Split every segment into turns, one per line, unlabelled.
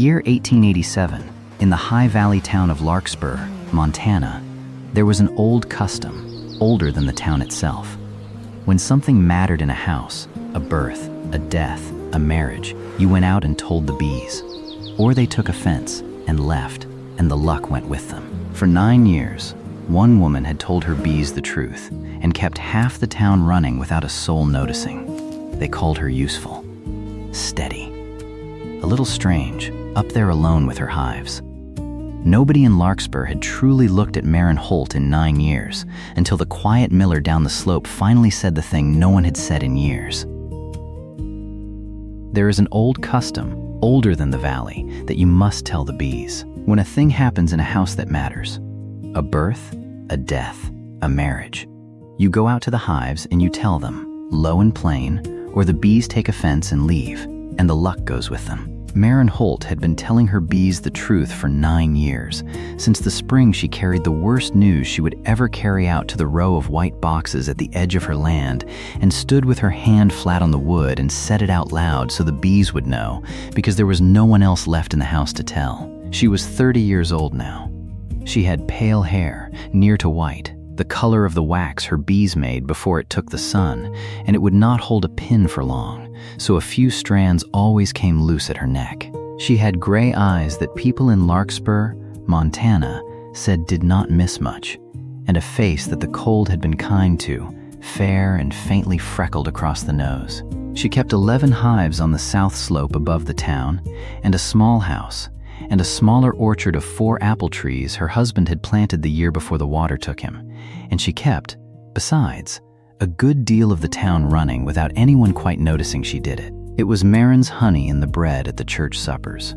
year 1887, in the high valley town of Larkspur, Montana, there was an old custom, older than the town itself. When something mattered in a house, a birth, a death, a marriage, you went out and told the bees. Or they took offense and left, and the luck went with them. For 9 years, one woman had told her bees the truth and kept half the town running without a soul noticing. They called her useful, steady, a little strange, up there alone with her hives. Nobody in Larkspur had truly looked at Maren Holt in 9 years, until the quiet miller down the slope finally said the thing no one had said in years. There is an old custom, older than the valley, that you must tell the bees when a thing happens in a house that matters. A birth, a death, a marriage. You go out to the hives and you tell them, low and plain, or the bees take offense and leave, and the luck goes with them. Maren Holt had been telling her bees the truth for 9 years. Since the spring, she carried the worst news she would ever carry out to the row of white boxes at the edge of her land, and stood with her hand flat on the wood and said it out loud so the bees would know, because there was no one else left in the house to tell. She was 30 years old now. She had pale hair, near to white, the color of the wax her bees made before it took the sun, and it would not hold a pin for long, so a few strands always came loose at her neck. She had gray eyes that people in Larkspur, Montana, said did not miss much, and a face that the cold had been kind to, fair and faintly freckled across the nose. She kept 11 hives on the south slope above the town, and a small house, and a smaller orchard of 4 apple trees her husband had planted the year before the water took him. And she kept, besides, a good deal of the town running without anyone quite noticing she did it. It was Maren's honey in the bread at the church suppers.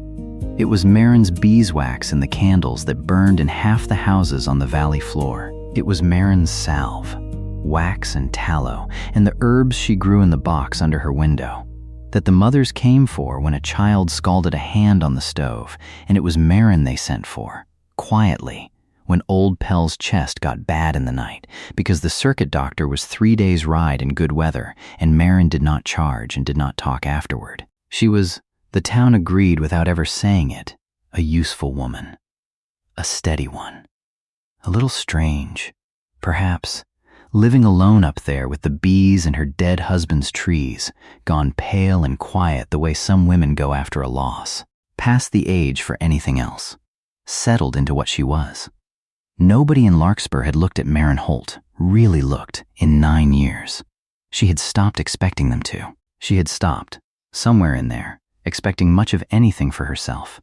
It was Maren's beeswax in the candles that burned in half the houses on the valley floor. It was Maren's salve, wax and tallow, and the herbs she grew in the box under her window, that the mothers came for when a child scalded a hand on the stove, and it was Maren they sent for, quietly, when old Pell's chest got bad in the night, because the circuit doctor was 3 days' ride in good weather, and Maren did not charge and did not talk afterward. She was, the town agreed without ever saying it, a useful woman, a steady one, a little strange, perhaps, living alone up there with the bees and her dead husband's trees, gone pale and quiet the way some women go after a loss, past the age for anything else, settled into what she was. Nobody in Larkspur had looked at Maren Holt, really looked, in 9 years. She had stopped expecting them to. She had stopped, somewhere in there, expecting much of anything for herself,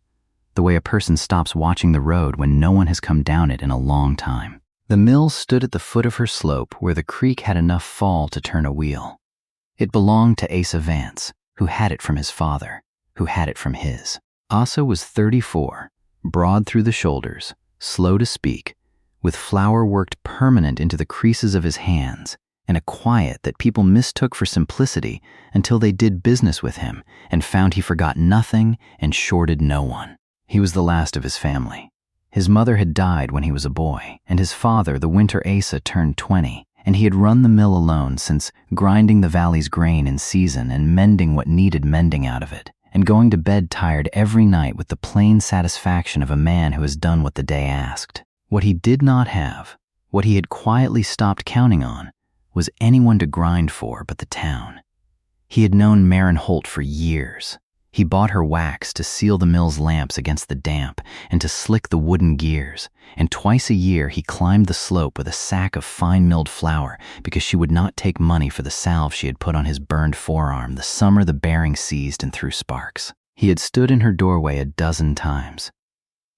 the way a person stops watching the road when no one has come down it in a long time. The mill stood at the foot of her slope where the creek had enough fall to turn a wheel. It belonged to Asa Vance, who had it from his father, who had it from his. Asa was 34, broad through the shoulders, slow to speak, with flour worked permanent into the creases of his hands, and a quiet that people mistook for simplicity until they did business with him and found he forgot nothing and shorted no one. He was the last of his family. His mother had died when he was a boy, and his father, the winter Asa, turned 20, and he had run the mill alone since, grinding the valley's grain in season and mending what needed mending out of it, and going to bed tired every night with the plain satisfaction of a man who has done what the day asked. What he did not have, what he had quietly stopped counting on, was anyone to grind for but the town. He had known Maren Holt for years. He bought her wax to seal the mill's lamps against the damp and to slick the wooden gears, and twice a year he climbed the slope with a sack of fine milled flour because she would not take money for the salve she had put on his burned forearm the summer the bearing seized and threw sparks. He had stood in her doorway a dozen times.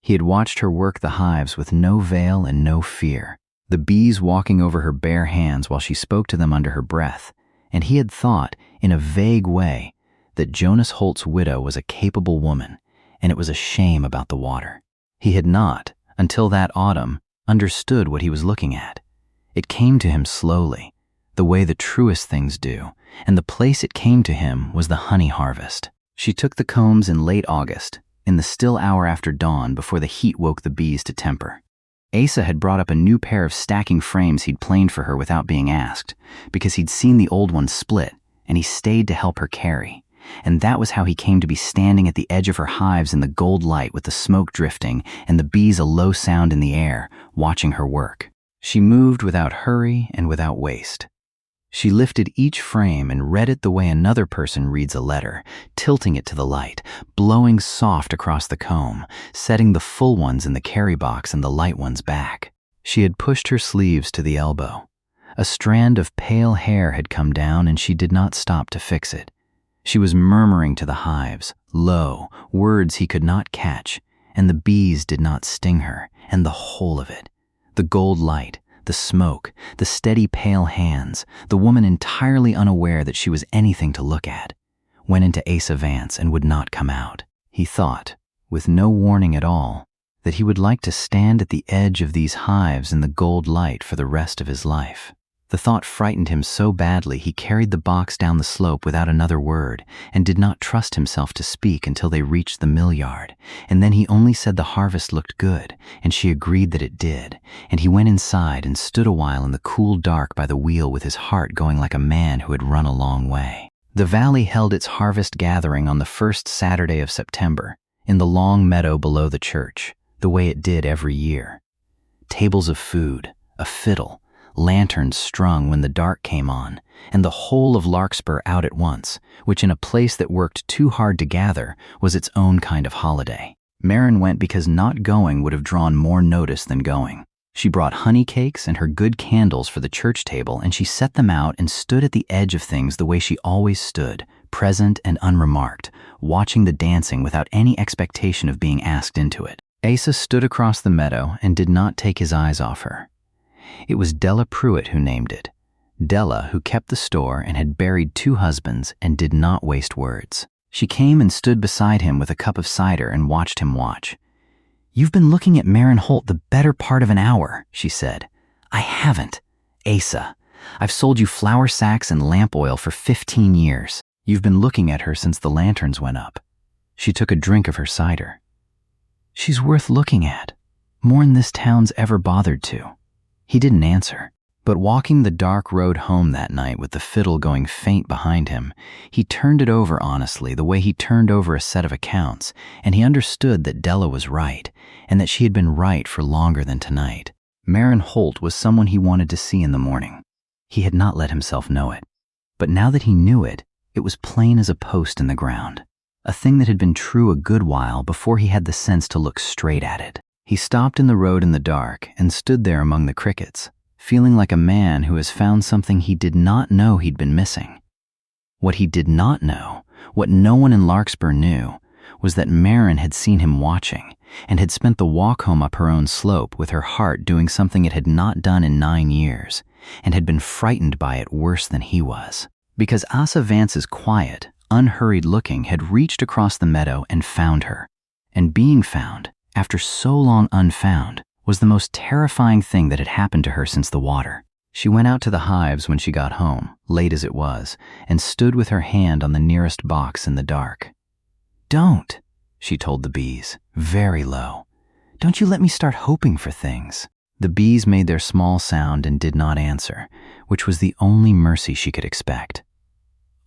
He had watched her work the hives with no veil and no fear, the bees walking over her bare hands while she spoke to them under her breath, and he had thought, in a vague way, that Jonas Holt's widow was a capable woman, and it was a shame about the water. He had not, until that autumn, understood what he was looking at. It came to him slowly, the way the truest things do, and the place it came to him was the honey harvest. She took the combs in late August, in the still hour after dawn before the heat woke the bees to temper. Asa had brought up a new pair of stacking frames he'd planed for her without being asked, because he'd seen the old one split, and he stayed to help her carry, And that was how he came to be standing at the edge of her hives in the gold light with the smoke drifting and the bees a low sound in the air, watching her work. She moved without hurry and without waste. She lifted each frame and read it the way another person reads a letter, tilting it to the light, blowing soft across the comb, setting the full ones in the carry box and the light ones back. She had pushed her sleeves to the elbow. A strand of pale hair had come down and she did not stop to fix it. She was murmuring to the hives, low, words he could not catch, and the bees did not sting her, and the whole of it. The gold light, the smoke, the steady pale hands, the woman entirely unaware that she was anything to look at, went into Asa Vance and would not come out. He thought, with no warning at all, that he would like to stand at the edge of these hives in the gold light for the rest of his life. The thought frightened him so badly he carried the box down the slope without another word and did not trust himself to speak until they reached the mill yard, and then he only said the harvest looked good, and she agreed that it did, and he went inside and stood a while in the cool dark by the wheel with his heart going like a man who had run a long way. The valley held its harvest gathering on the first Saturday of September, in the long meadow below the church, the way it did every year. Tables of food, a fiddle, lanterns strung when the dark came on, and the whole of Larkspur out at once, which in a place that worked too hard to gather was its own kind of holiday. Maren went because not going would have drawn more notice than going. She brought honey cakes and her good candles for the church table, and she set them out and stood at the edge of things the way she always stood, present and unremarked, watching the dancing without any expectation of being asked into it. Asa stood across the meadow and did not take his eyes off her. It was Della Pruitt who named it. Della, who kept the store and had buried 2 husbands and did not waste words. She came and stood beside him with a cup of cider and watched him watch. "You've been looking at Maren Holt the better part of an hour," she said. "I haven't. Asa, I've sold you flour sacks and lamp oil for 15 years. You've been looking at her since the lanterns went up." She took a drink of her cider. "She's worth looking at, more'n this town's ever bothered to." He didn't answer, but walking the dark road home that night with the fiddle going faint behind him, he turned it over honestly the way he turned over a set of accounts, and he understood that Della was right, and that she had been right for longer than tonight. Maren Holt was someone he wanted to see in the morning. He had not let himself know it, but now that he knew it, it was plain as a post in the ground, a thing that had been true a good while before he had the sense to look straight at it. He stopped in the road in the dark and stood there among the crickets, feeling like a man who has found something he did not know he'd been missing. What he did not know, what no one in Larkspur knew, was that Maren had seen him watching and had spent the walk home up her own slope with her heart doing something it had not done in 9 years, and had been frightened by it worse than he was. Because Asa Vance's quiet, unhurried looking had reached across the meadow and found her, and being found, after so long unfound, was the most terrifying thing that had happened to her since the water. She went out to the hives when she got home, late as it was, and stood with her hand on the nearest box in the dark. "Don't," she told the bees, very low. "Don't you let me start hoping for things." The bees made their small sound and did not answer, which was the only mercy she could expect.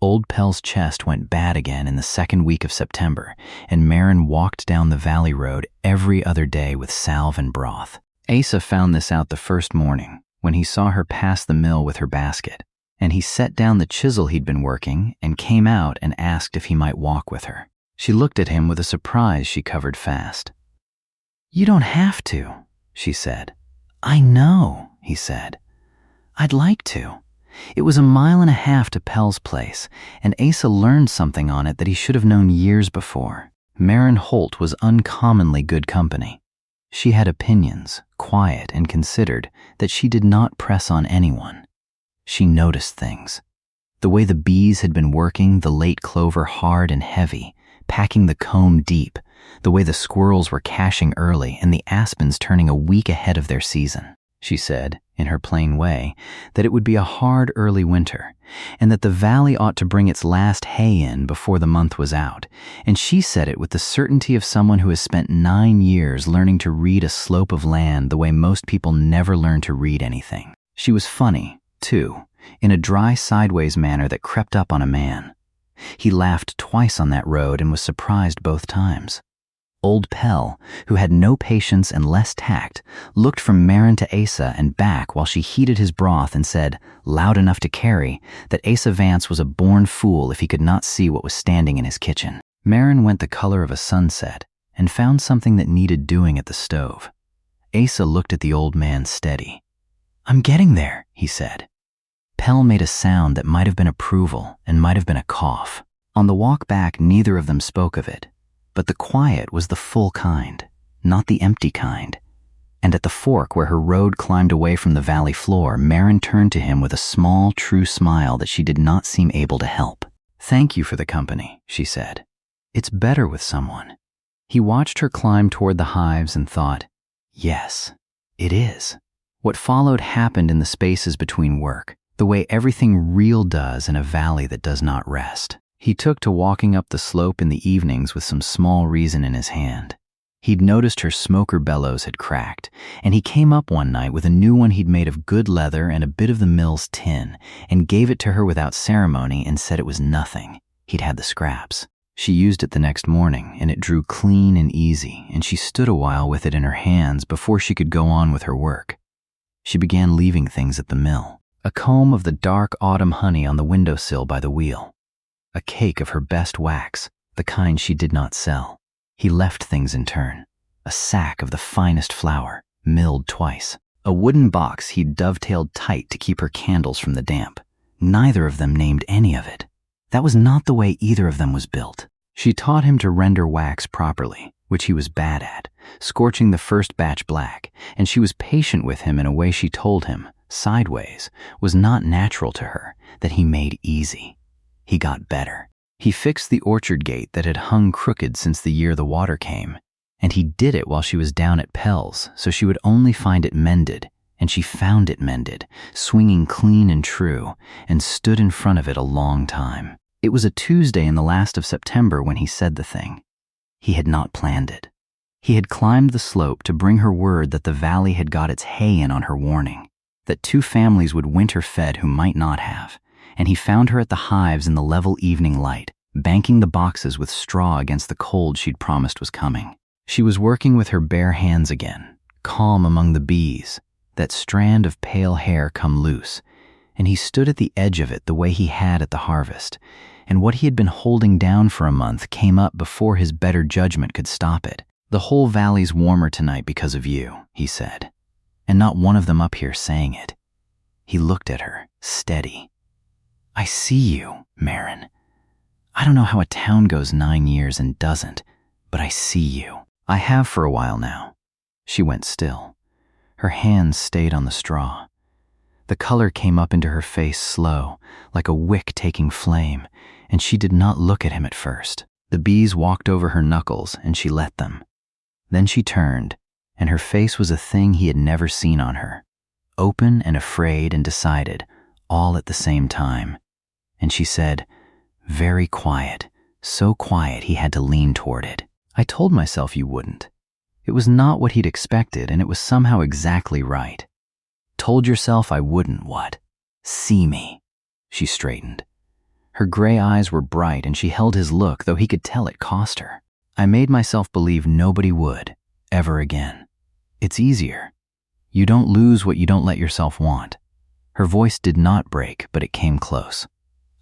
Old Pell's chest went bad again in the second week of September, and Maren walked down the valley road every other day with salve and broth. Asa found this out the first morning, when he saw her pass the mill with her basket, and he set down the chisel he'd been working and came out and asked if he might walk with her. She looked at him with a surprise she covered fast. "You don't have to," she said. "I know," he said. "I'd like to." It was 1.5 miles to Pell's place, and Asa learned something on it that he should have known years before. Maren Holt was uncommonly good company. She had opinions, quiet and considered, that she did not press on anyone. She noticed things. The way the bees had been working the late clover hard and heavy, packing the comb deep, the way the squirrels were caching early and the aspens turning a week ahead of their season. She said, in her plain way, that it would be a hard early winter, and that the valley ought to bring its last hay in before the month was out, and she said it with the certainty of someone who has spent 9 years learning to read a slope of land the way most people never learn to read anything. She was funny, too, in a dry sideways manner that crept up on a man. He laughed twice on that road and was surprised both times. Old Pell, who had no patience and less tact, looked from Maren to Asa and back while she heated his broth and said, loud enough to carry, that Asa Vance was a born fool if he could not see what was standing in his kitchen. Maren went the color of a sunset and found something that needed doing at the stove. Asa looked at the old man steady. "I'm getting there," he said. Pell made a sound that might have been approval and might have been a cough. On the walk back, neither of them spoke of it. But the quiet was the full kind, not the empty kind. And at the fork where her road climbed away from the valley floor, Maren turned to him with a small, true smile that she did not seem able to help. "Thank you for the company," she said. "It's better with someone." He watched her climb toward the hives and thought, yes, it is. What followed happened in the spaces between work, the way everything real does in a valley that does not rest. He took to walking up the slope in the evenings with some small reason in his hand. He'd noticed her smoker bellows had cracked, and he came up one night with a new one he'd made of good leather and a bit of the mill's tin, and gave it to her without ceremony and said it was nothing. He'd had the scraps. She used it the next morning, and it drew clean and easy, and she stood a while with it in her hands before she could go on with her work. She began leaving things at the mill. A comb of the dark autumn honey on the windowsill by the wheel. A cake of her best wax, the kind she did not sell. He left things in turn. A sack of the finest flour, milled twice. A wooden box he'd dovetailed tight to keep her candles from the damp. Neither of them named any of it. That was not the way either of them was built. She taught him to render wax properly, which he was bad at, scorching the first batch black, and she was patient with him in a way she told him, sideways, was not natural to her, that he made easy. He got better. He fixed the orchard gate that had hung crooked since the year the water came, and he did it while she was down at Pell's, so she would only find it mended, and she found it mended, swinging clean and true, and stood in front of it a long time. It was a Tuesday in the last of September when he said the thing. He had not planned it. He had climbed the slope to bring her word that the valley had got its hay in on her warning, that 2 families would winter fed who might not have, and he found her at the hives in the level evening light, banking the boxes with straw against the cold she'd promised was coming. She was working with her bare hands again, calm among the bees, that strand of pale hair come loose, and he stood at the edge of it the way he had at the harvest, and what he had been holding down for a month came up before his better judgment could stop it. "The whole valley's warmer tonight because of you," he said, and not one of them up here saying it. He looked at her, steady. "I see you, Maren. I don't know how a town goes 9 years and doesn't, but I see you. I have for a while now." She went still. Her hands stayed on the straw. The color came up into her face slow, like a wick taking flame, and she did not look at him at first. The bees walked over her knuckles, and she let them. Then she turned, and her face was a thing he had never seen on her, open and afraid and decided, all at the same time. And she said, very quiet, so quiet he had to lean toward it, "I told myself you wouldn't." It was not what he'd expected, and it was somehow exactly right. "Told yourself I wouldn't what? See me." She straightened. Her gray eyes were bright, and she held his look, though he could tell it cost her. "I made myself believe nobody would, ever again. It's easier. You don't lose what you don't let yourself want." Her voice did not break, but it came close.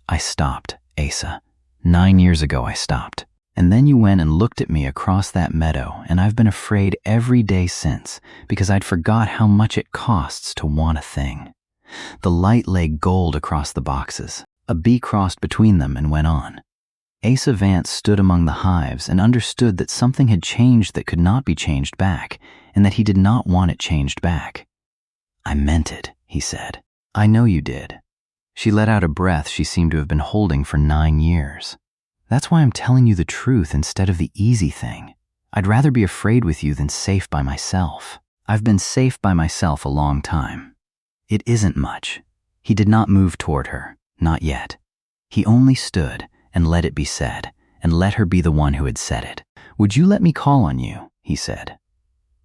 "I stopped, Asa. 9 years ago I stopped. And then you went and looked at me across that meadow, and I've been afraid every day since, because I'd forgot how much it costs to want a thing." The light lay gold across the boxes. A bee crossed between them and went on. Asa Vance stood among the hives and understood that something had changed that could not be changed back, and that he did not want it changed back. "I meant it," he said. "I know you did." She let out a breath she seemed to have been holding for 9 years. "That's why I'm telling you the truth instead of the easy thing. I'd rather be afraid with you than safe by myself. I've been safe by myself a long time." "It isn't much." He did not move toward her, not yet. He only stood and let it be said, and let her be the one who had said it. "Would you let me call on you?" he said.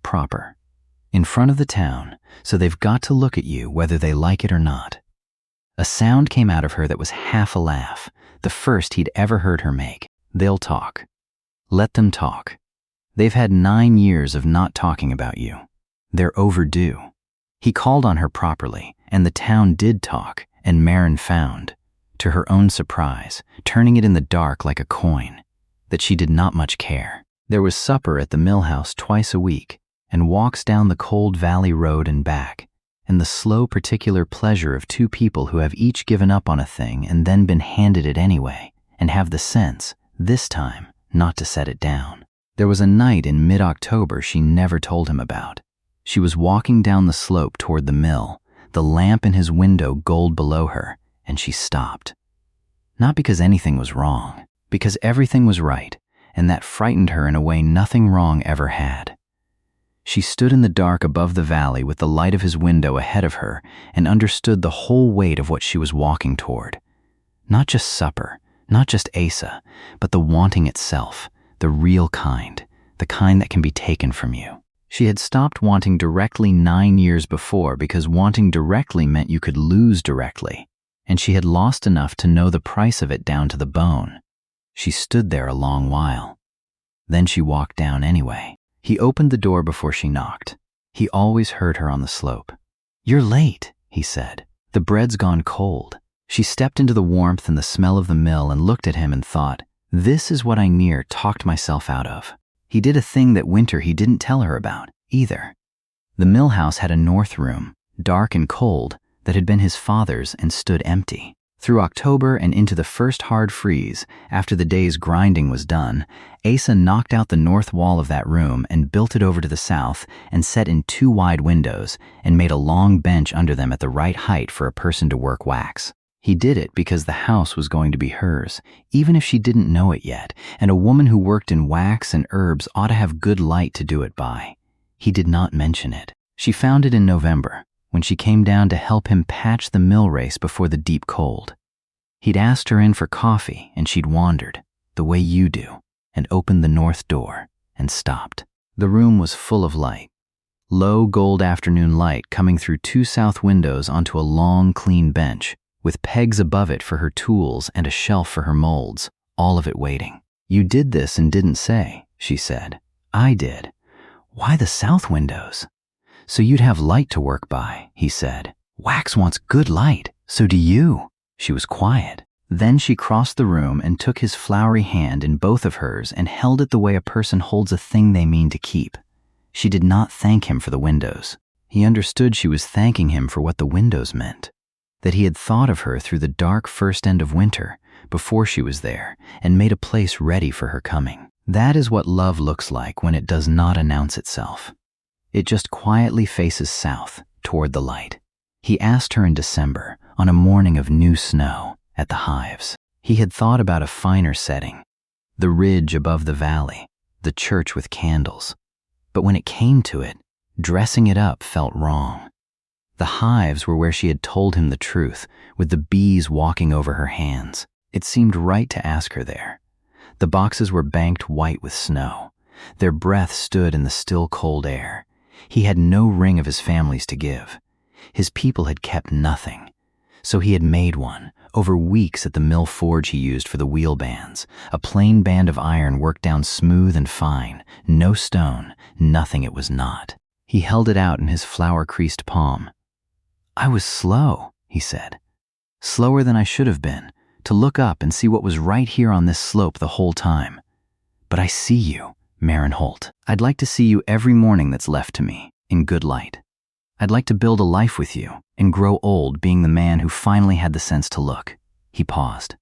"Proper. In front of the town, so they've got to look at you whether they like it or not." A sound came out of her that was half a laugh, the first he'd ever heard her make. "They'll talk. Let them talk. They've had 9 years of not talking about you. They're overdue." He called on her properly, and the town did talk, and Maren found, to her own surprise, turning it in the dark like a coin, that she did not much care. There was supper at the mill house twice a week, and walks down the cold valley road and back, and the slow particular pleasure of two people who have each given up on a thing and then been handed it anyway, and have the sense, this time, not to set it down. There was a night in mid-October she never told him about. She was walking down the slope toward the mill, the lamp in his window gold below her, and she stopped. Not because anything was wrong, because everything was right, and that frightened her in a way nothing wrong ever had. She stood in the dark above the valley with the light of his window ahead of her and understood the whole weight of what she was walking toward. Not just supper, not just Asa, but the wanting itself, the real kind, the kind that can be taken from you. She had stopped wanting directly 9 years before because wanting directly meant you could lose directly, and she had lost enough to know the price of it down to the bone. She stood there a long while. Then she walked down anyway. He opened the door before she knocked. He always heard her on the slope. "You're late," he said. "The bread's gone cold." She stepped into the warmth and the smell of the mill and looked at him and thought, this is what I near talked myself out of. He did a thing that winter he didn't tell her about, either. The mill house had a north room, dark and cold, that had been his father's and stood empty. Through October and into the first hard freeze, after the day's grinding was done, Asa knocked out the north wall of that room and built it over to the south and set in 2 wide windows and made a long bench under them at the right height for a person to work wax. He did it because the house was going to be hers, even if she didn't know it yet, and a woman who worked in wax and herbs ought to have good light to do it by. He did not mention it. She found it in November, when she came down to help him patch the mill race before the deep cold. He'd asked her in for coffee, and she'd wandered, the way you do, and opened the north door, and stopped. The room was full of light. Low gold afternoon light coming through 2 south windows onto a long, clean bench, with pegs above it for her tools and a shelf for her molds, all of it waiting. "You did this and didn't say," she said. "I did." "Why the south windows?" "So you'd have light to work by," he said. "Wax wants good light, so do you." She was quiet. Then she crossed the room and took his flowery hand in both of hers and held it the way a person holds a thing they mean to keep. She did not thank him for the windows. He understood she was thanking him for what the windows meant, that he had thought of her through the dark first end of winter, before she was there, and made a place ready for her coming. That is what love looks like when it does not announce itself. It just quietly faces south, toward the light. He asked her in December, on a morning of new snow, at the hives. He had thought about a finer setting, the ridge above the valley, the church with candles. But when it came to it, dressing it up felt wrong. The hives were where she had told him the truth, with the bees walking over her hands. It seemed right to ask her there. The boxes were banked white with snow. Their breath stood in the still cold air. He had no ring of his family's to give. His people had kept nothing. So he had made one, over weeks at the mill forge he used for the wheel bands, a plain band of iron worked down smooth and fine, no stone, nothing it was not. He held it out in his flower-creased palm. "I was slow," he said. "Slower than I should have been, to look up and see what was right here on this slope the whole time. But I see you, Maren Holt. I'd like to see you every morning that's left to me, in good light. I'd like to build a life with you and grow old being the man who finally had the sense to look." He paused.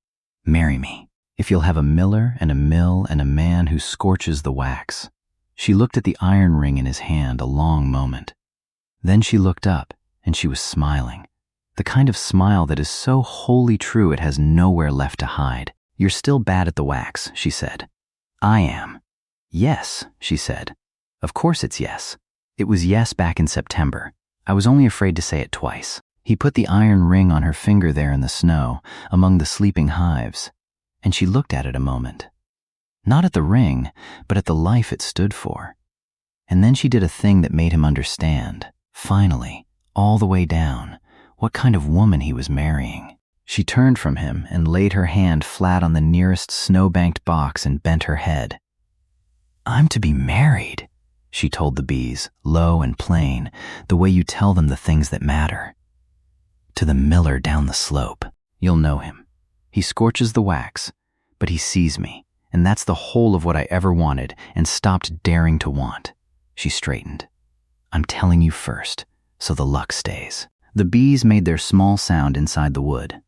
"Marry me, if you'll have a miller and a mill and a man who scorches the wax." She looked at the iron ring in his hand a long moment. Then she looked up, and she was smiling. The kind of smile that is so wholly true it has nowhere left to hide. "You're still bad at the wax," she said. "I am." "Yes," she said. "Of course it's yes." It was yes back in September. I was only afraid to say it twice. He put the iron ring on her finger there in the snow, among the sleeping hives, and she looked at it a moment. Not at the ring, but at the life it stood for. And then she did a thing that made him understand, finally, all the way down, what kind of woman he was marrying. She turned from him and laid her hand flat on the nearest snow-banked box and bent her head. "I'm to be married," she told the bees, low and plain, the way you tell them the things that matter. "To the miller down the slope. You'll know him. He scorches the wax, but he sees me, and that's the whole of what I ever wanted and stopped daring to want." She straightened. "I'm telling you first, so the luck stays." The bees made their small sound inside the wood.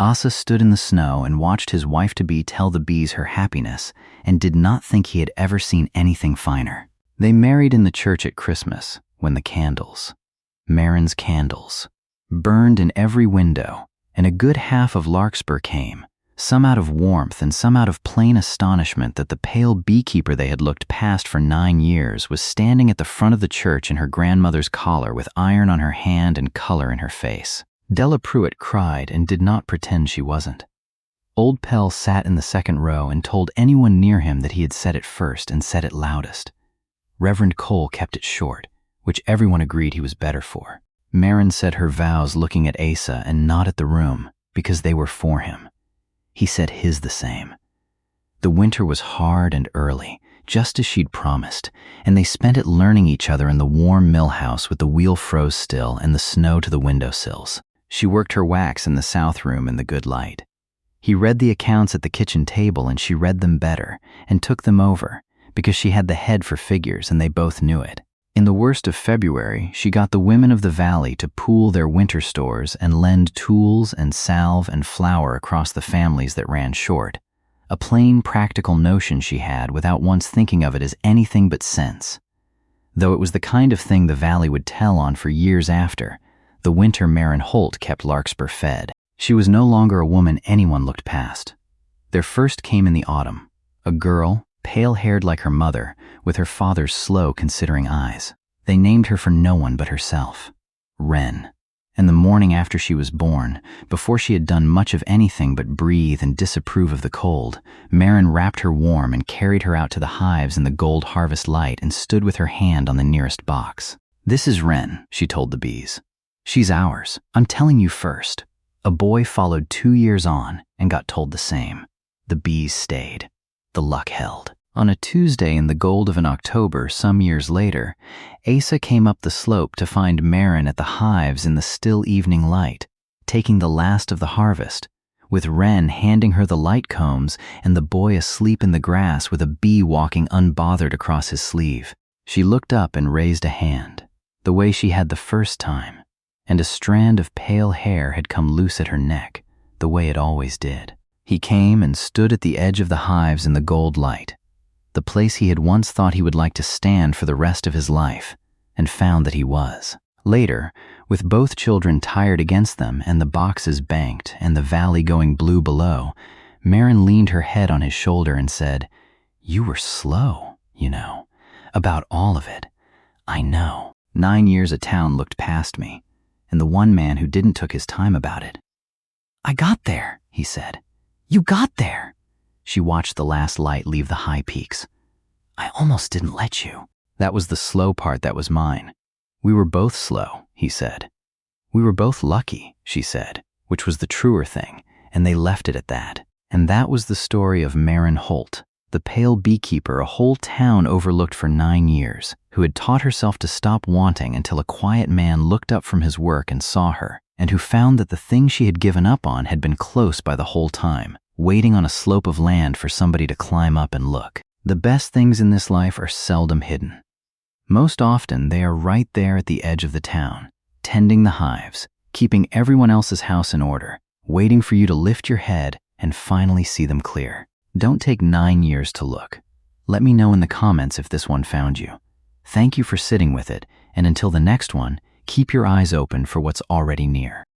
Asa stood in the snow and watched his wife-to-be tell the bees her happiness and did not think he had ever seen anything finer. They married in the church at Christmas when the candles, Maren's candles, burned in every window, and a good half of Larkspur came, some out of warmth and some out of plain astonishment that the pale beekeeper they had looked past for 9 years was standing at the front of the church in her grandmother's collar with iron on her hand and color in her face. Della Pruitt cried and did not pretend she wasn't. Old Pell sat in the second row and told anyone near him that he had said it first and said it loudest. Reverend Cole kept it short, which everyone agreed he was better for. Maren said her vows looking at Asa and not at the room because they were for him. He said his the same. The winter was hard and early, just as she'd promised, and they spent it learning each other in the warm mill house with the wheel froze still and the snow to the windowsills. She worked her wax in the south room in the good light. He read the accounts at the kitchen table and she read them better and took them over because she had the head for figures and they both knew it. In the worst of February, she got the women of the valley to pool their winter stores and lend tools and salve and flour across the families that ran short. A plain, practical notion she had without once thinking of it as anything but sense. Though it was the kind of thing the valley would tell on for years after, the winter Maren Holt kept Larkspur fed. She was no longer a woman anyone looked past. Their first came in the autumn, a girl, pale-haired like her mother, with her father's slow, considering eyes. They named her for no one but herself, Wren. And the morning after she was born, before she had done much of anything but breathe and disapprove of the cold, Maren wrapped her warm and carried her out to the hives in the gold harvest light and stood with her hand on the nearest box. "This is Wren," she told the bees. "She's ours. I'm telling you first." A boy followed 2 years on and got told the same. The bees stayed. The luck held. On a Tuesday in the gold of an October some years later, Asa came up the slope to find Maren at the hives in the still evening light, taking the last of the harvest, with Wren handing her the light combs and the boy asleep in the grass with a bee walking unbothered across his sleeve. She looked up and raised a hand, the way she had the first time, and a strand of pale hair had come loose at her neck, the way it always did. He came and stood at the edge of the hives in the gold light, the place he had once thought he would like to stand for the rest of his life, and found that he was. Later, with both children tired against them and the boxes banked and the valley going blue below, Maren leaned her head on his shoulder and said, "You were slow, you know, about all of it. I know. 9 years a town looked past me, and the one man who didn't took his time about it." "I got there," he said. "You got there." She watched the last light leave the high peaks. "I almost didn't let you." "That was the slow part that was mine. We were both slow," he said. "We were both lucky," she said, which was the truer thing, and they left it at that. And that was the story of Maren Holt, the pale beekeeper a whole town overlooked for 9 years, who had taught herself to stop wanting until a quiet man looked up from his work and saw her, and who found that the thing she had given up on had been close by the whole time, waiting on a slope of land for somebody to climb up and look. The best things in this life are seldom hidden. Most often, they are right there at the edge of the town, tending the hives, keeping everyone else's house in order, waiting for you to lift your head and finally see them clear. Don't take 9 years to look. Let me know in the comments if this one found you. Thank you for sitting with it, and until the next one, keep your eyes open for what's already near.